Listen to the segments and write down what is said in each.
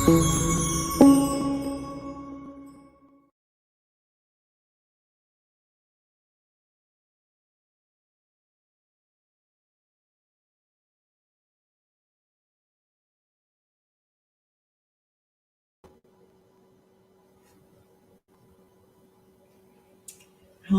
Hello,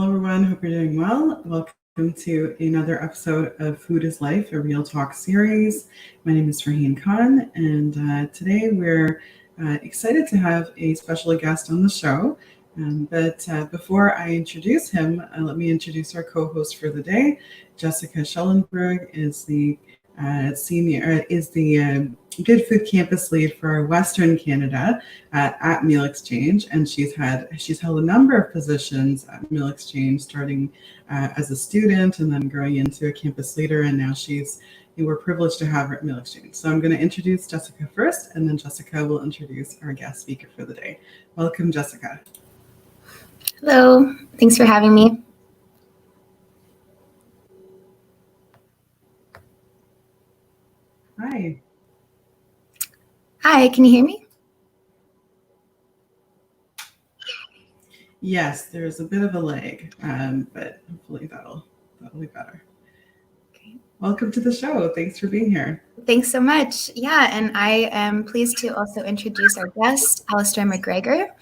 everyone. Hope you're doing well. Welcome to another episode of Food is Life, a Real Talk series. My name is Farheen Khan, and today we're excited to have a special guest on the show. But before I introduce him, let me introduce our co-host for the day. Jessica Schellenberg is the Good Food Campus Lead for Western Canada at Meal Exchange, and she's held a number of positions at Meal Exchange, starting as a student and then growing into a campus leader, and now we're privileged to have her at Meal Exchange. So I'm going to introduce Jessica first, and then Jessica will introduce our guest speaker for the day. Welcome, Jessica. Hello, thanks for having me. Hi. Hi, can you hear me? Yes, there's a bit of a lag, but hopefully that'll be better. Okay. Welcome to the show. Thanks for being here. Thanks so much. Yeah, and I am pleased to also introduce our guest, Alistair MacGregor.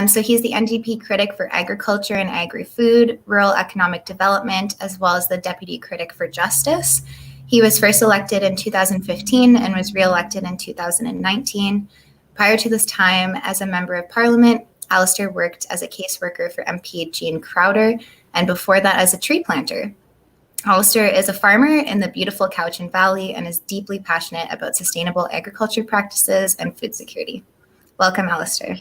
So he's the NDP critic for agriculture and agri-food, rural economic development, as well as the deputy critic for justice. He was first elected in 2015 and was re-elected in 2019. Prior to this time as a member of parliament, Alistair worked as a caseworker for MP Jean Crowder, and before that as a tree planter. Alistair is a farmer in the beautiful Cowichan Valley and is deeply passionate about sustainable agriculture practices and food security. Welcome, Alistair.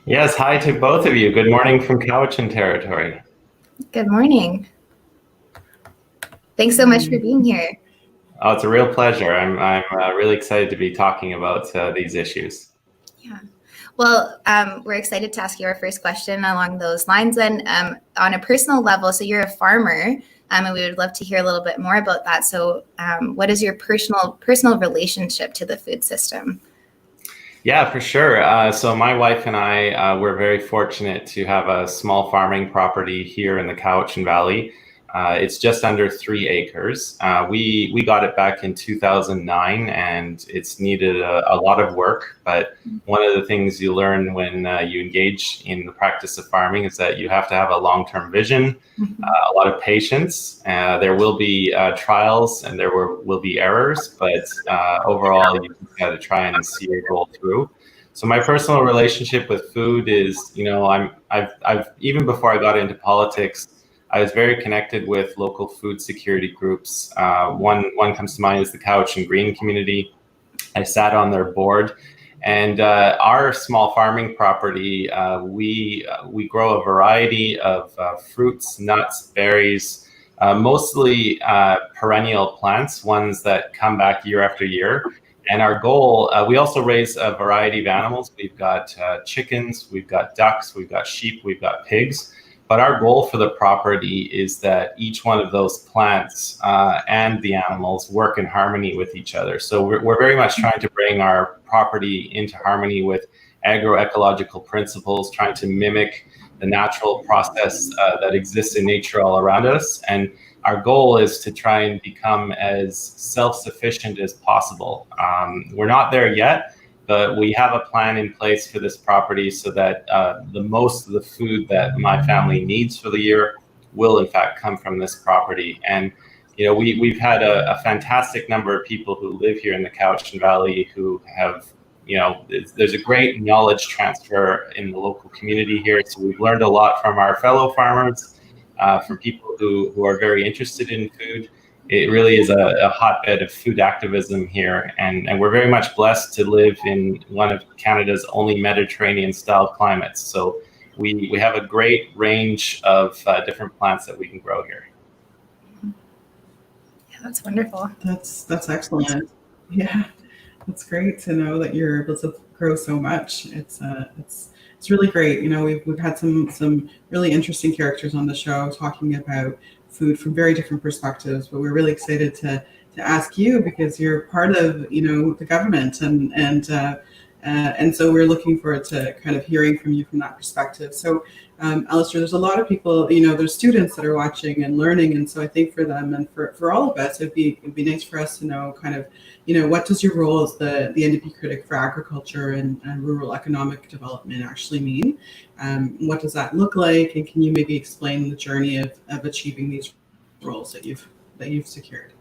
Yes, hi to both of you. Good morning from Cowichan territory. Good morning. Thanks so much for being here. Oh, it's a real pleasure. I'm really excited to be talking about these issues. Yeah. Well, we're excited to ask you our first question along those lines. And on a personal level, so you're a farmer, and we would love to hear a little bit more about that. So what is your personal relationship to the food system? Yeah, for sure. So my wife and I were very fortunate to have a small farming property here in the Cowichan Valley. It's just under 3 acres. We got it back in 2009, and it's needed a lot of work. But one of the things you learn when you engage in the practice of farming is that you have to have a long-term vision, a lot of patience. There will be trials and there will be errors, but overall, you just got to try and see your goal through. So my personal relationship with food is, I've even before I got into politics, I was very connected with local food security groups. One comes to mind is the Cowichan Green community. I sat on their board, and our small farming property, we grow a variety of fruits, nuts, berries, mostly perennial plants, ones that come back year after year. And our goal, we also raise a variety of animals. We've got chickens, we've got ducks, we've got sheep, we've got pigs. But our goal for the property is that each one of those plants and the animals work in harmony with each other. So we're very much trying to bring our property into harmony with agroecological principles, trying to mimic the natural process that exists in nature all around us. And our goal is to try and become as self-sufficient as possible. We're not there yet, but we have a plan in place for this property so that the most of the food that my family needs for the year will in fact come from this property. And we've had a fantastic number of people who live here in the Cowichan Valley who have, there's a great knowledge transfer in the local community here. So we've learned a lot from our fellow farmers, from people who are very interested in food. It really is a hotbed of food activism here, and we're very much blessed to live in one of Canada's only Mediterranean-style climates. So we have a great range of different plants that we can grow here. Yeah, that's wonderful. That's excellent. Yeah, that's great to know that you're able to grow so much. It's really great. We've had some really interesting characters on the show talking about food from very different perspectives, but we're really excited to ask you, because you're part of the government, and so we're looking forward to kind of hearing from you from that perspective. So, Alistair, there's a lot of people, there's students that are watching and learning, and so I think for them and for all of us, it'd be nice for us to know kind of, what does your role as the NDP critic for agriculture and rural economic development actually mean? What does that look like, and can you maybe explain the journey of achieving these roles that you've secured?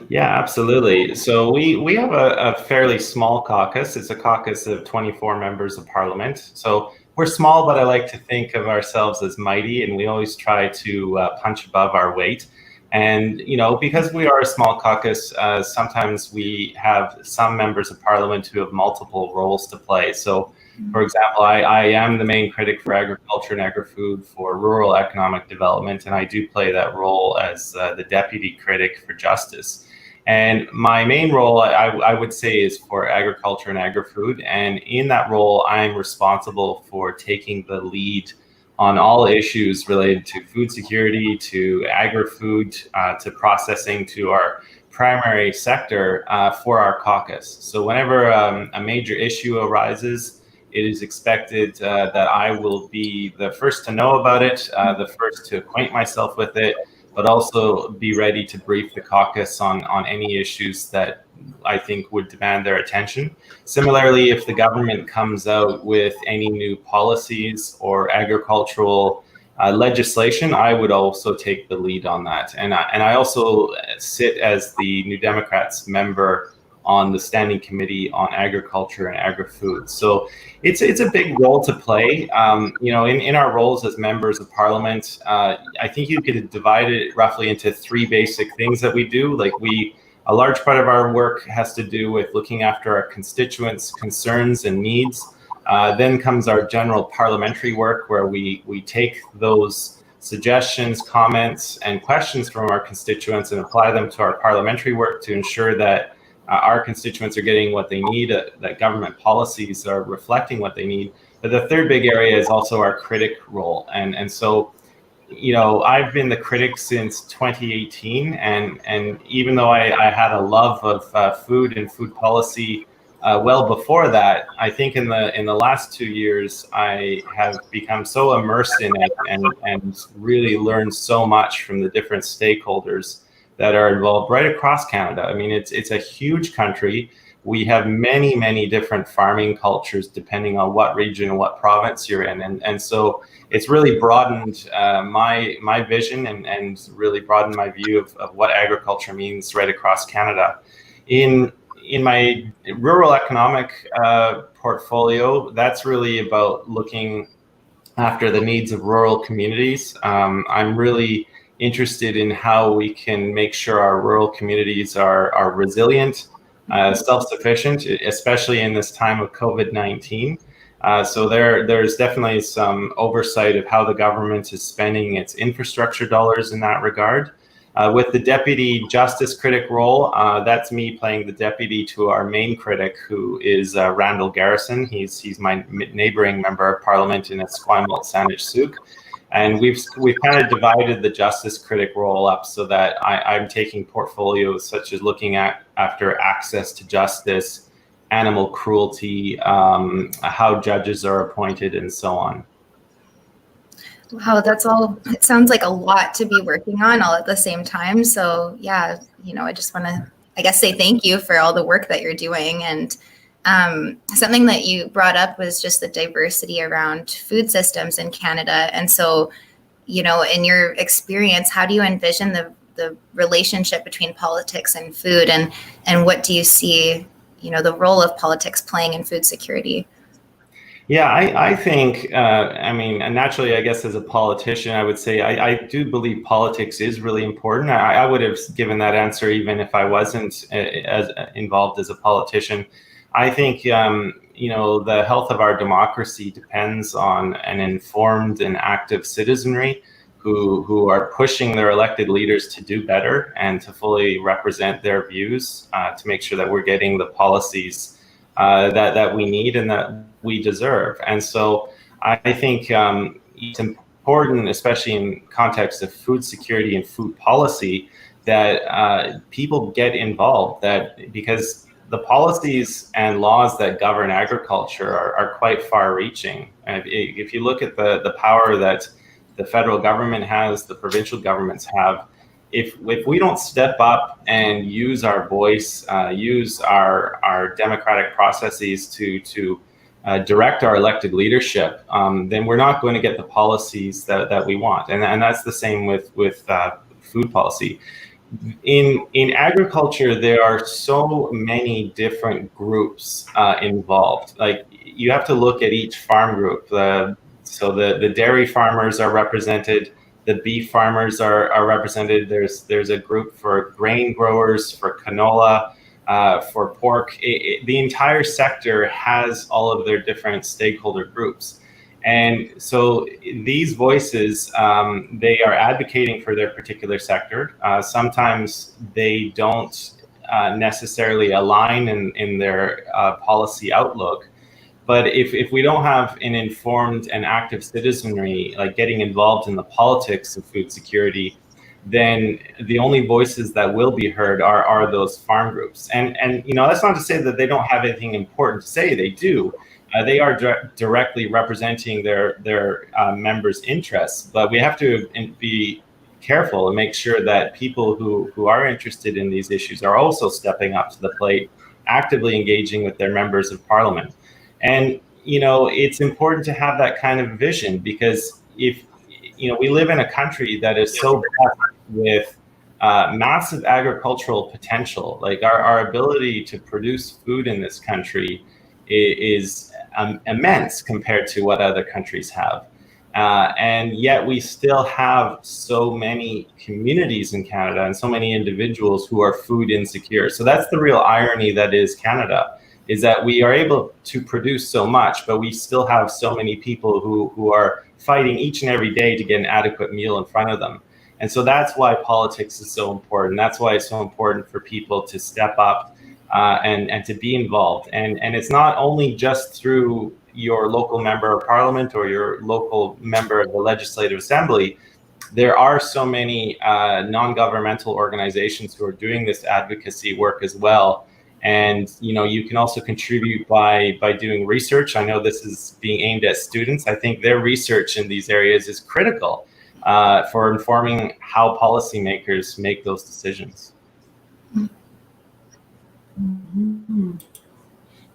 Yeah, absolutely. So we have a fairly small caucus. It's a caucus of 24 members of parliament. So we're small, but I like to think of ourselves as mighty, and we always try to punch above our weight. And, because we are a small caucus, sometimes we have some members of parliament who have multiple roles to play. So, for example, I am the main critic for agriculture and agri-food for rural economic development, and I do play that role as the deputy critic for justice. And my main role, I would say, is for agriculture and agri-food. And in that role, I'm responsible for taking the lead on all issues related to food security, to agri-food, to processing, to our primary sector for our caucus. So whenever a major issue arises, it is expected that I will be the first to know about it, the first to acquaint myself with it, but also be ready to brief the caucus on any issues that I think would demand their attention. Similarly, if the government comes out with any new policies or agricultural legislation, I would also take the lead on that. And I also sit as the New Democrats member on the Standing Committee on Agriculture and Agri-Food. So it's a big role to play. In our roles as members of Parliament, I think you could divide it roughly into three basic things that we do. A large part of our work has to do with looking after our constituents' concerns and needs. Then comes our general parliamentary work, where we take those suggestions, comments, and questions from our constituents and apply them to our parliamentary work to ensure that our constituents are getting what they need, that government policies are reflecting what they need. But the third big area is also our critic role. And so, I've been the critic since 2018. And even though I had a love of food and food policy well before that, I think in the last 2 years, I have become so immersed in it and really learned so much from the different stakeholders that are involved right across Canada. I mean, it's a huge country. We have many, many different farming cultures depending on what region and what province you're in. And so it's really broadened my vision and really broadened my view of what agriculture means right across Canada. In my rural economic portfolio, that's really about looking after the needs of rural communities. I'm really interested in how we can make sure our rural communities are resilient, self-sufficient, especially in this time of COVID-19. So there's definitely some oversight of how the government is spending its infrastructure dollars in that regard. With the deputy justice critic role, that's me playing the deputy to our main critic, who is Randall Garrison. He's my neighboring member of parliament in Esquimalt-Saanich-Sooke. And we've kind of divided the justice critic role up so that I'm taking portfolios such as looking after access to justice, animal cruelty, how judges are appointed, and so on. Wow, it sounds like a lot to be working on all at the same time. So yeah, I just want to, say thank you for all the work that you're doing. And something that you brought up was just the diversity around food systems in Canada. And so, in your experience, how do you envision the relationship between politics and food, and what do you see, the role of politics playing in food security? Yeah, I think, and naturally, I guess as a politician, I would say I do believe politics is really important. I would have given that answer even if I wasn't as involved as a politician. I think, the health of our democracy depends on an informed and active citizenry who are pushing their elected leaders to do better and to fully represent their views to make sure that we're getting the policies that we need and that we deserve. And so I think it's important, especially in context of food security and food policy, that people get involved, that because the policies and laws that govern agriculture are quite far-reaching. And if you look at the power that the federal government has, the provincial governments have, if we don't step up and use our voice, use our democratic processes to direct our elected leadership, then we're not going to get the policies that we want. And that's the same with food policy. In agriculture, there are so many different groups involved. Like, you have to look at each farm group. So the dairy farmers are represented, the beef farmers are represented. There's a group for grain growers, for canola, for pork. The entire sector has all of their different stakeholder groups. And so these voices, they are advocating for their particular sector. Sometimes they don't necessarily align in their policy outlook. But if we don't have an informed and active citizenry, like getting involved in the politics of food security, then the only voices that will be heard are those farm groups. And that's not to say that they don't have anything important to say. They do. They are directly representing their members' interests, but we have to be careful and make sure that people who are interested in these issues are also stepping up to the plate, actively engaging with their members of parliament. And it's important to have that kind of vision, because if we live in a country that is so blessed with massive agricultural potential, like our ability to produce food in this country is immense compared to what other countries have. And yet we still have so many communities in Canada and so many individuals who are food insecure. So that's the real irony that is Canada, is that we are able to produce so much, but we still have so many people who are fighting each and every day to get an adequate meal in front of them. And so that's why politics is so important. That's why it's so important for people to step up and to be involved. And it's not only just through your local member of parliament or your local member of the legislative assembly. There are so many non-governmental organizations who are doing this advocacy work as well. And you can also contribute by doing research. I know this is being aimed at students. I think their research in these areas is critical for informing how policymakers make those decisions. Mm-hmm.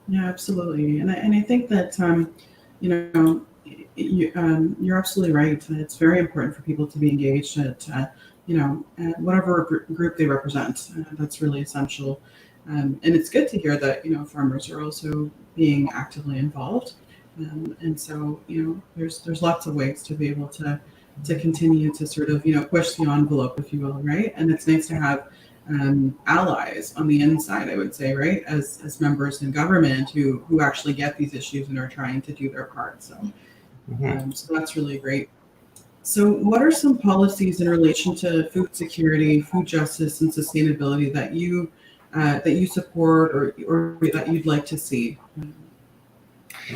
Yeah, absolutely. And I think that you're absolutely right. It's very important for people to be engaged at whatever group they represent. That's really essential. And it's good to hear that farmers are also being actively involved. And so there's lots of ways to be able to continue to sort of push the envelope, if you will, right? And it's nice to have allies on the inside, I would say, right, as members in government who actually get these issues and are trying to do their part. So, so that's really great. So, what are some policies in relation to food security, food justice, and sustainability that you support or that you'd like to see?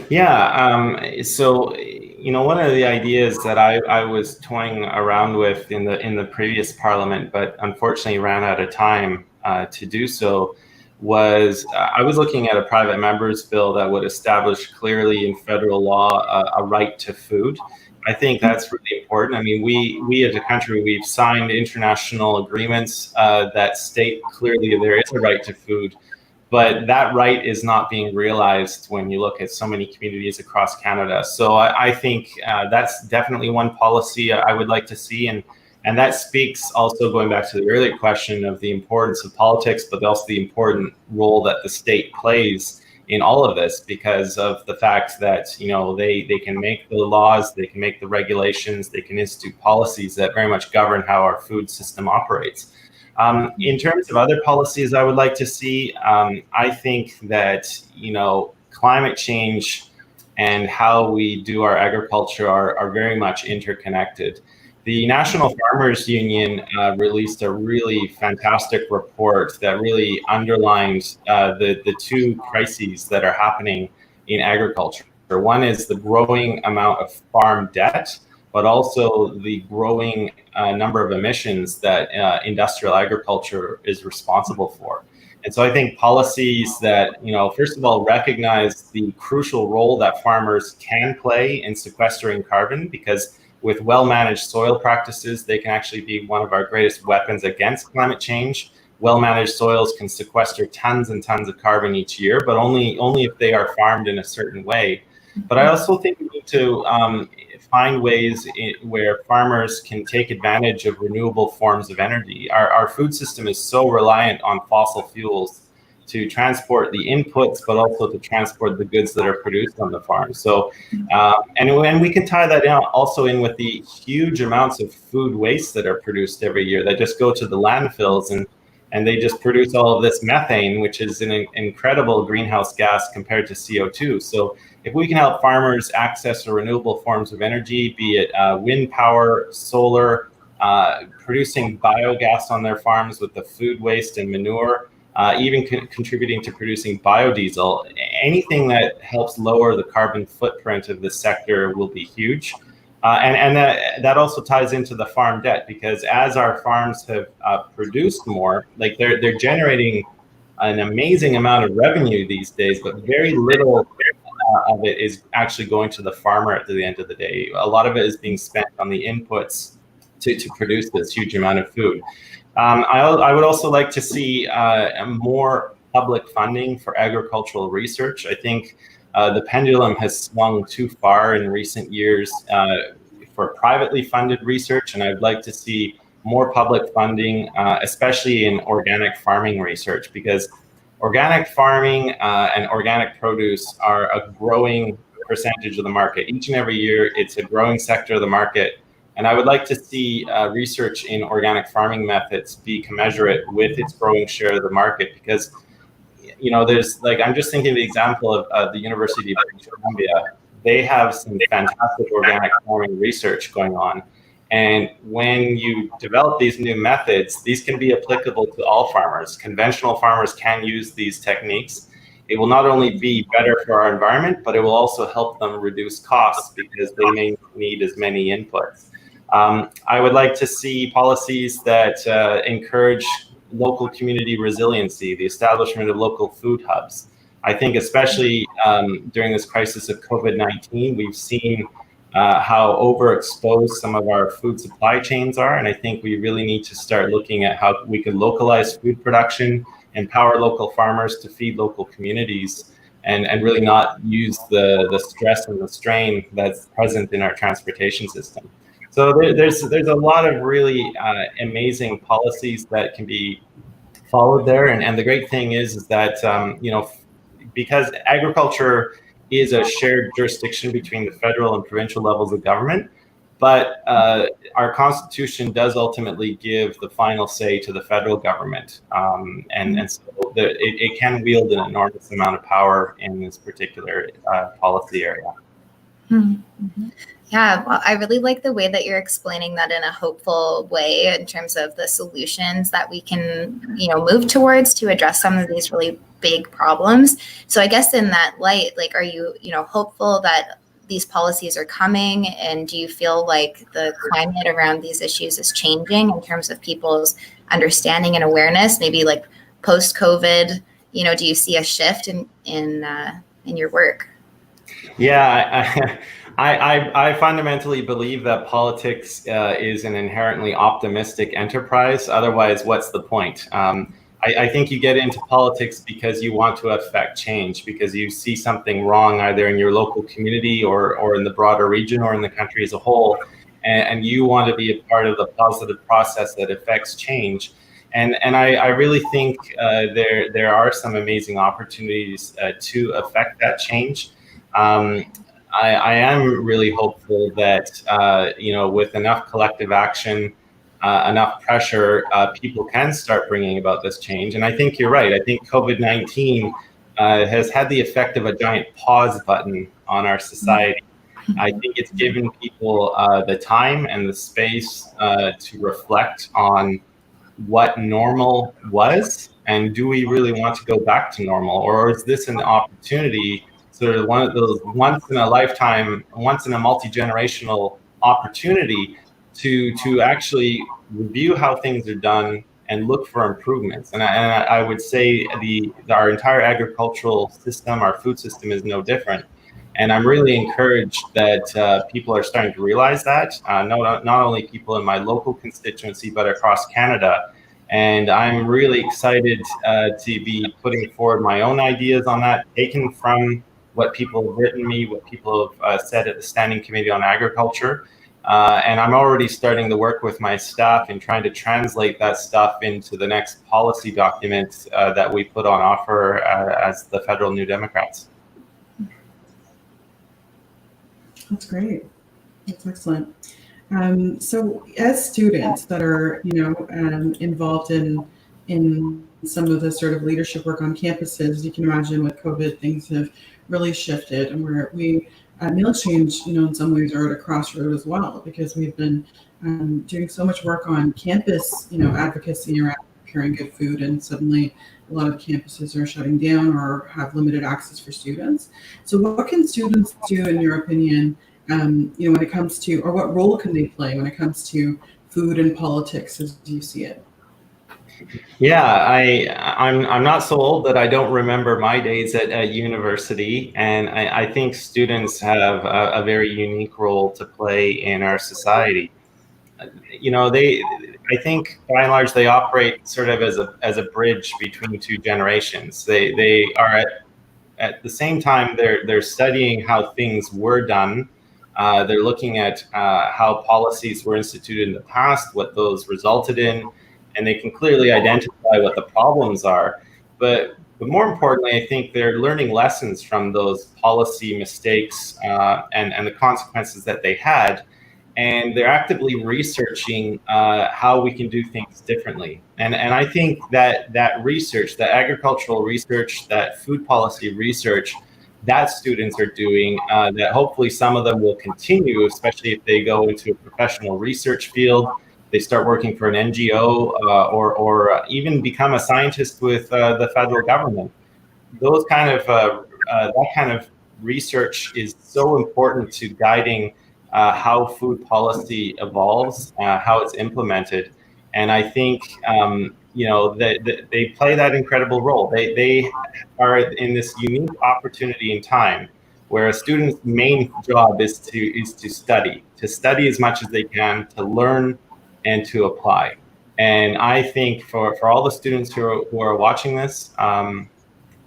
Yeah. So, one of the ideas that I was toying around with in the previous parliament, but unfortunately ran out of time to do so, was I was looking at a private member's bill that would establish clearly in federal law a right to food. I think that's really important. I mean, we as a country, we've signed international agreements that state clearly there is a right to food. But that right is not being realized when you look at so many communities across Canada. So I think that's definitely one policy I would like to see. And that speaks also, going back to the earlier question of the importance of politics, but also the important role that the state plays in all of this, because of the fact that they can make the laws, they can make the regulations, they can institute policies that very much govern how our food system operates. In terms of other policies I would like to see, I think that, climate change and how we do our agriculture are very much interconnected. The National Farmers Union released a really fantastic report that really underlined the two crises that are happening in agriculture. One is the growing amount of farm debt, but also the growing number of emissions that industrial agriculture is responsible for. And so I think policies that, first of all, recognize the crucial role that farmers can play in sequestering carbon, because with well-managed soil practices, they can actually be one of our greatest weapons against climate change. Well-managed soils can sequester tons and tons of carbon each year, but only if they are farmed in a certain way. But I also think we need to find ways where farmers can take advantage of renewable forms of energy. Our food system is so reliant on fossil fuels to transport the inputs, but also to transport the goods that are produced on the farm. So, and we can tie that also in with the huge amounts of food waste that are produced every year that just go to the landfills, and they just produce all of this methane, which is an incredible greenhouse gas compared to CO2. So if we can help farmers access renewable forms of energy, be it wind power, solar, producing biogas on their farms with the food waste and manure, even contributing to producing biodiesel, anything that helps lower the carbon footprint of the sector will be huge. And that also ties into the farm debt, because as our farms have produced more, like they're generating an amazing amount of revenue these days, but very little of it is actually going to the farmer at the end of the day. A lot of it is being spent on the inputs to produce this huge amount of food. I would also like to see more public funding for agricultural research. I think the pendulum has swung too far in recent years for privately funded research, and I'd like to see more public funding, especially in organic farming research, because organic farming and organic produce are a growing percentage of the market. Each and every year, it's a growing sector of the market. And I would like to see research in organic farming methods be commensurate with its growing share of the market, because there's I'm just thinking of the example of the University of British Columbia. They have some fantastic organic farming research going on. And when you develop these new methods, these can be applicable to all farmers. Conventional farmers can use these techniques. It will not only be better for our environment, but it will also help them reduce costs because they may need as many inputs. I would like to see policies that encourage local community resiliency, the establishment of local food hubs. I think especially during this crisis of COVID-19, we've seen how overexposed some of our food supply chains are. And I think we really need to start looking at how we could localize food production, empower local farmers to feed local communities, and really not use the stress and the strain that's present in our transportation system. So there's a lot of really amazing policies that can be followed there. And the great thing is that, because agriculture is a shared jurisdiction between the federal and provincial levels of government, but our Constitution does ultimately give the final say to the federal government. And so it can wield an enormous amount of power in this particular policy area. Mm-hmm. Yeah, well, I really like the way that you're explaining that in a hopeful way in terms of the solutions that we can, move towards to address some of these really big problems. So I guess in that light, are you, hopeful that these policies are coming? And do you feel like the climate around these issues is changing in terms of people's understanding and awareness? Maybe post-COVID, do you see a shift in your work? Yeah, I fundamentally believe that politics is an inherently optimistic enterprise. Otherwise, what's the point? I think you get into politics because you want to affect change, because you see something wrong either in your local community or in the broader region or in the country as a whole, and you want to be a part of the positive process that affects change. And I really think there are some amazing opportunities to affect that change. I am really hopeful that, with enough collective action, enough pressure, people can start bringing about this change. And I think you're right. I think COVID-19 has had the effect of a giant pause button on our society. I think it's given people the time and the space to reflect on what normal was, and do we really want to go back to normal, or is this an opportunity, sort of one of those once in a lifetime, once in a multi-generational opportunity to actually review how things are done and look for improvements. And I would say our entire agricultural system, our food system, is no different. And I'm really encouraged that people are starting to realize that, not only people in my local constituency, but across Canada. And I'm really excited to be putting forward my own ideas on that, taken from what people have written me, what people have said at the Standing Committee on Agriculture. And I'm already starting to work with my staff in trying to translate that stuff into the next policy document that we put on offer as the federal New Democrats. That's great. That's excellent. So as students that are, involved in some of the sort of leadership work on campuses, you can imagine with COVID, things have really shifted, and we at Meal Exchange, in some ways are at a crossroad as well, because we've been doing so much work on campus, advocacy around preparing good food, and suddenly a lot of campuses are shutting down or have limited access for students. So what can students do, in your opinion, when it comes to, or what role can they play when it comes to food and politics as you see it? Yeah, I'm not so old that I don't remember my days at university, and I think students have a very unique role to play in our society. I think by and large they operate sort of as a bridge between two generations. They are at the same time they're studying how things were done. They're looking at how policies were instituted in the past, what those resulted in, and they can clearly identify what the problems are. But more importantly, I think they're learning lessons from those policy mistakes and the consequences that they had. And they're actively researching how we can do things differently. And I think that research, that agricultural research, that food policy research that students are doing, that hopefully some of them will continue, especially if they go into a professional research field, they start working for an NGO or even become a scientist with the federal government. Those that kind of research is so important to guiding how food policy evolves, how it's implemented. And I think, that they play that incredible role. They are in this unique opportunity in time where a student's main job is to study as much as they can, to learn and to apply. And I think for all the students who are watching this,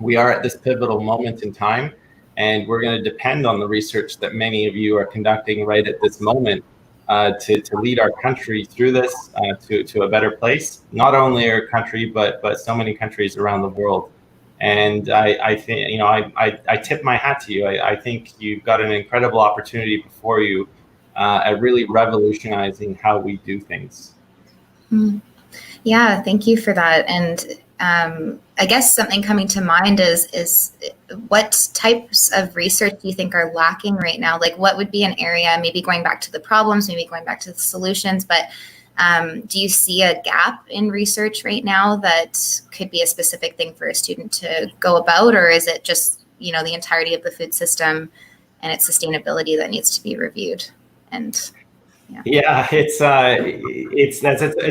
we are at this pivotal moment in time. And we're going to depend on the research that many of you are conducting right at this moment to lead our country through this to a better place. Not only our country, but so many countries around the world. And I think, I tip my hat to you. I think you've got an incredible opportunity before you at really revolutionizing how we do things. Yeah, thank you for that. And I guess something coming to mind is what types of research do you think are lacking right now? Like, what would be an area, maybe going back to the problems, maybe going back to the solutions, but do you see a gap in research right now that could be a specific thing for a student to go about, or is it just, the entirety of the food system and its sustainability that needs to be reviewed? And yeah, it's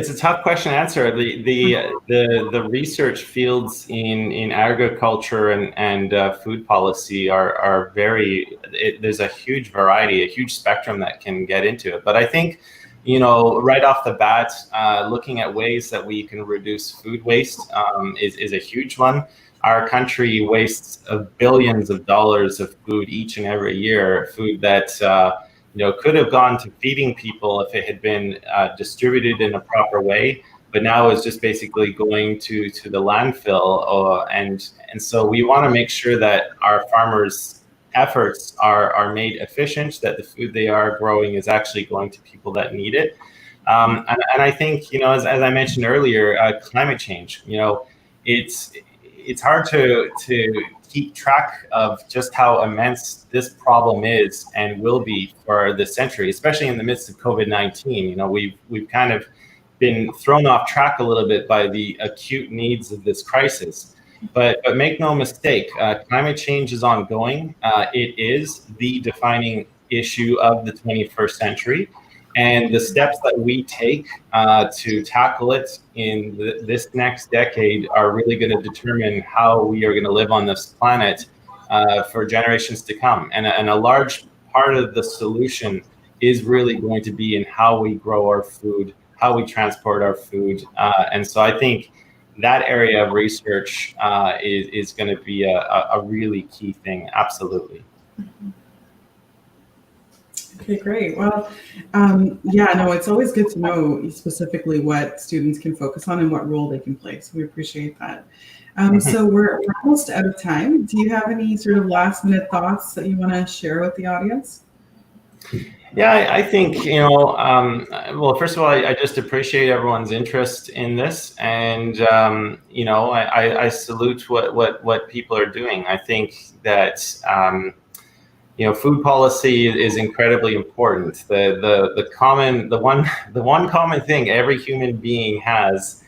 a tough question to answer. The research fields in agriculture and food policy are there's a huge variety, a huge spectrum that can get into it. But I think, right off the bat, looking at ways that we can reduce food waste is a huge one. Our country wastes billions of dollars of food each and every year, food that could have gone to feeding people if it had been distributed in a proper way, but now is just basically going to the landfill. And so we want to make sure that our farmers' efforts are made efficient, that the food they are growing is actually going to people that need it. And I think, as I mentioned earlier, climate change, it's hard to keep track of just how immense this problem is and will be for this century, especially in the midst of COVID-19. We've kind of been thrown off track a little bit by the acute needs of this crisis. But make no mistake, climate change is ongoing. It is the defining issue of the 21st century. And the steps that we take to tackle it in this next decade are really going to determine how we are going to live on this planet for generations to come. And a large part of the solution is really going to be in how we grow our food, how we transport our food. And so I think that area of research is going to be a really key thing. Absolutely. Okay, great. Well, yeah, no, it's always good to know specifically what students can focus on and what role they can play. So we appreciate that. So we're almost out of time. Do you have any sort of last minute thoughts that you want to share with the audience? Yeah, I think, well, first of all, I just appreciate everyone's interest in this. And, I salute what people are doing. I think that, food policy is incredibly important. The one common thing every human being has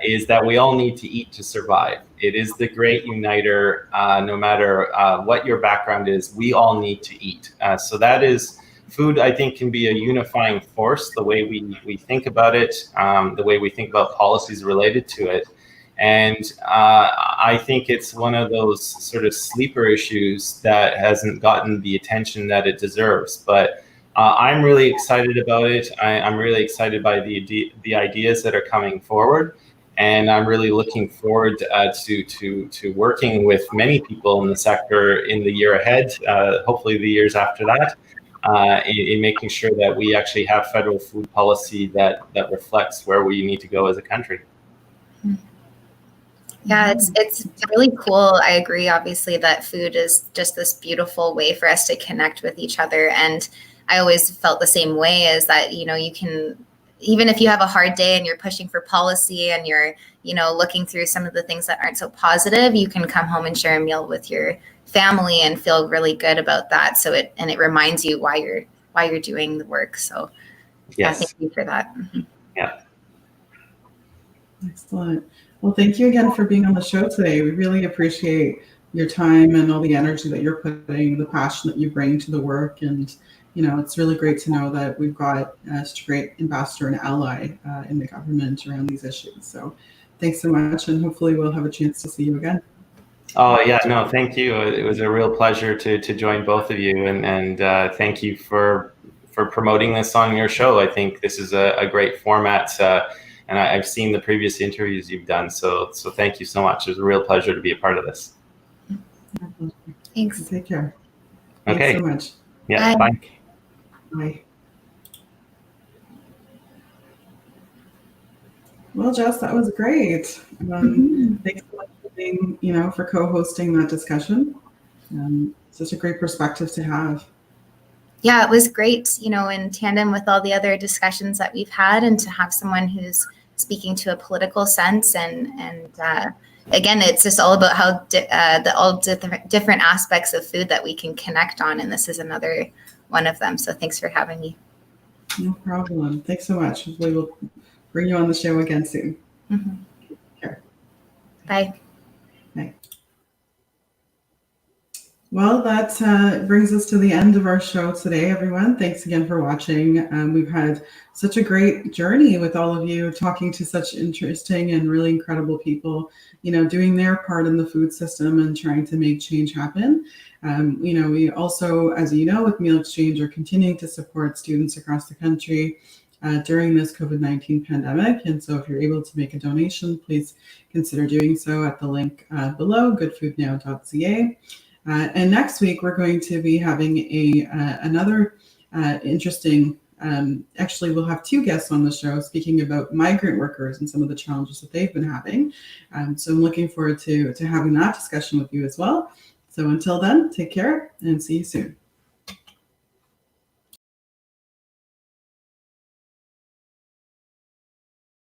is that we all need to eat to survive. It is the great uniter. No matter what your background is, we all need to eat. So that is food. I think can be a unifying force. The way we think about it, the way we think about policies related to it. And I think it's one of those sort of sleeper issues that hasn't gotten the attention that it deserves. But I'm really excited about it. I'm really excited by the ideas that are coming forward. And I'm really looking forward to working with many people in the sector in the year ahead, hopefully the years after that, in making sure that we actually have federal food policy that reflects where we need to go as a country. Yeah, it's really cool. I agree, obviously, that food is just this beautiful way for us to connect with each other. And I always felt the same way, is that, you can, even if you have a hard day and you're pushing for policy and you're, looking through some of the things that aren't so positive, you can come home and share a meal with your family and feel really good about that. So it reminds you why you're doing the work. So yes. Thank you for that. Yeah. Excellent. Well, thank you again for being on the show today. We really appreciate your time and all the energy that you're putting, the passion that you bring to the work. And, it's really great to know that we've got such a great ambassador and ally in the government around these issues. So thanks so much. And hopefully we'll have a chance to see you again. Oh, yeah, no, thank you. It was a real pleasure to join both of you. And thank you for promoting this on your show. I think this is a great format. And I've seen the previous interviews you've done. So thank you so much. It was a real pleasure to be a part of this. Thanks. Take care. Okay. Thanks so much. Yeah, bye. Bye. Well, Jess, that was great. Thanks so much for being, for co-hosting that discussion. Such a great perspective to have. Yeah, it was great, in tandem with all the other discussions that we've had, and to have someone who's speaking to a political sense. And again, it's just all about how different aspects of food that we can connect on. And this is another one of them. So thanks for having me. No problem. Thanks so much. Hopefully we'll bring you on the show again soon. Sure. Bye. Bye. Well, that brings us to the end of our show today, everyone. Thanks again for watching. We've had such a great journey with all of you, talking to such interesting and really incredible people, doing their part in the food system and trying to make change happen. We also, as you know, with Meal Exchange, are continuing to support students across the country during this COVID-19 pandemic. And so if you're able to make a donation, please consider doing so at the link below, goodfoodnow.ca. And next week, we're going to be having another interesting, actually, we'll have two guests on the show speaking about migrant workers and some of the challenges that they've been having. So I'm looking forward to having that discussion with you as well. So until then, take care and see you soon.